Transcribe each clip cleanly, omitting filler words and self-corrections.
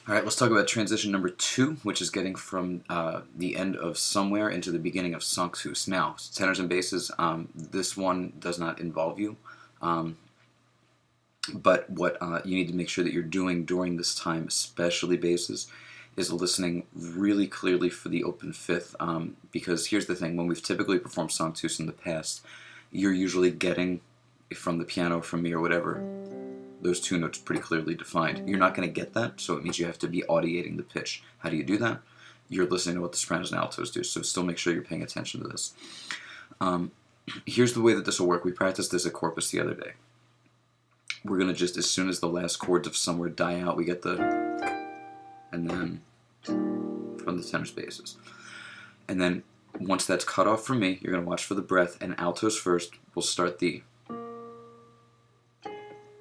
All right, let's talk about transition number 2, which is getting from the end of somewhere into the beginning of sanctus. Now, tenors and basses, this one does not involve you, but what you need to make sure that you're doing during this time, especially basses, is listening really clearly for the open fifth, because here's the thing, when we've typically performed sanctus in the past, you're usually getting from the piano, from me or whatever, those two notes pretty clearly defined. You're not going to get that, so it means you have to be audiating the pitch. How do you do that? You're listening to what the sopranos and altos do, so still make sure you're paying attention to this. Here's the way that this will work. We practiced this at Corpus the other day. We're going to just, as soon as the last chords of somewhere die out, we get the, and then from the tenor basses. And then once that's cut off from me, you're going to watch for the breath, and altos first. We'll start the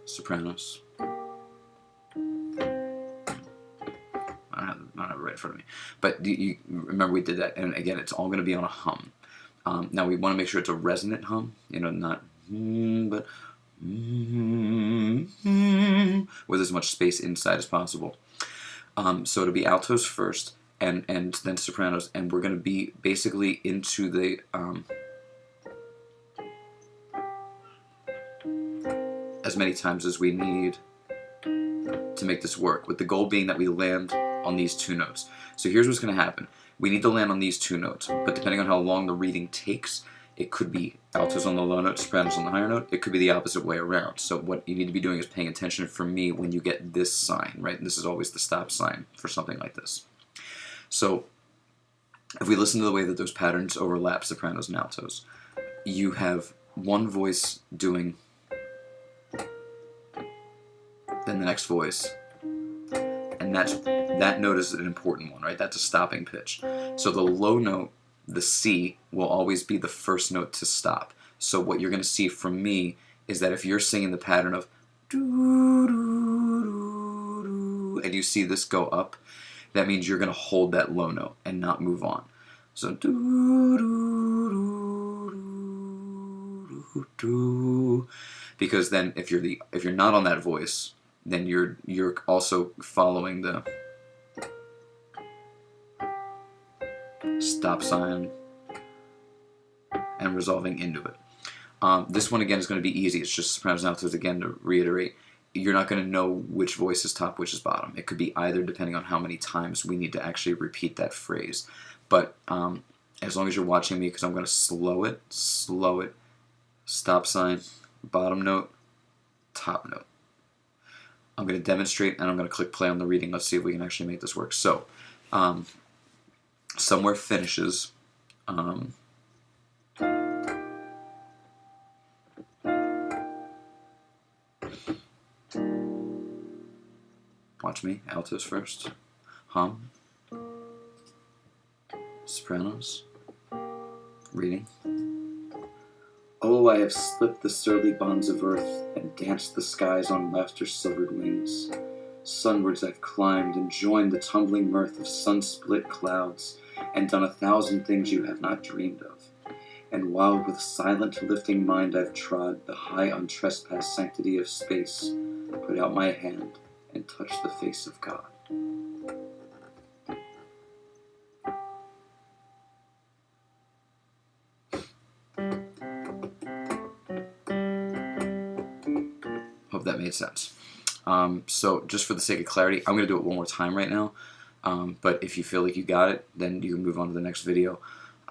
sopranos. I don't have it right in front of me. But you remember we did that, and again, it's all going to be on a hum. Now we want to make sure it's a resonant hum, you know, not but with as much space inside as possible. So it'll be altos first, and then sopranos, and we're going to be basically into the as many times as we need to make this work, with the goal being that we land on these two notes. So here's what's going to happen. We need to land on these two notes, but depending on how long the reading takes, it could be altos on the low note, sopranos on the higher note. It could be the opposite way around. So what you need to be doing is paying attention for me when you get this sign, right? And this is always the stop sign for something like this. So if we listen to the way that those patterns overlap, sopranos and altos, you have one voice doing, then the next voice, and that note is an important one, right? That's a stopping pitch. So the low note, the C, will always be the first note to stop. So what you're going to see from me is that if you're singing the pattern of doo, doo, doo, doo, and you see this go up, that means you're going to hold that low note and not move on. So doo, doo, doo, doo, doo, because then if you're not on that voice, then you're also following the stop sign and resolving into it. This one again is going to be easy. It's just sopranos and altos. Again, to reiterate, you're not going to know which voice is top, which is bottom. It could be either, depending on how many times we need to actually repeat that phrase. But as long as you're watching me, because I'm going to slow it, stop sign, bottom note, top note. I'm going to demonstrate, and I'm going to click play on the reading. Let's see if we can actually make this work. So, somewhere finishes. Watch me. Altos first. Hum. Sopranos. Reading. Oh, I have slipped the surly bonds of earth and danced the skies on laughter's silvered wings. Sunwards I've climbed and joined the tumbling mirth of sun-split clouds and done 1,000 things you have not dreamed of. And while with silent lifting mind I've trod the high untrespassed sanctity of space, put out my hand and touched the face of God. Hope that made sense. So just for the sake of clarity, I'm going to do it one more time right now. But if you feel like you got it, then you can move on to the next video.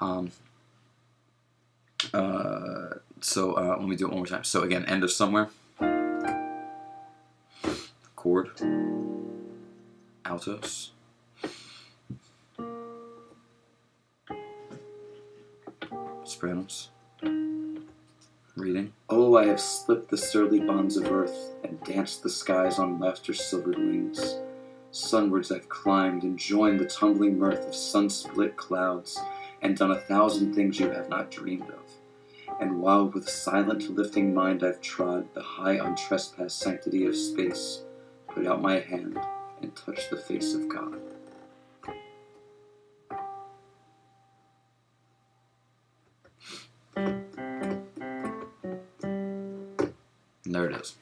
Let me do it one more time. So again, end of somewhere. Chord. Altos. Sopranos. Reading. Oh, I have slipped the surly bonds of earth and danced the skies on laughter's silvered wings. Sunwards I've climbed and joined the tumbling mirth of sun-split clouds and done 1,000 things you have not dreamed of. And while with silent lifting mind I've trod the high untrespassed sanctity of space, put out my hand and touched the face of God. And there it is.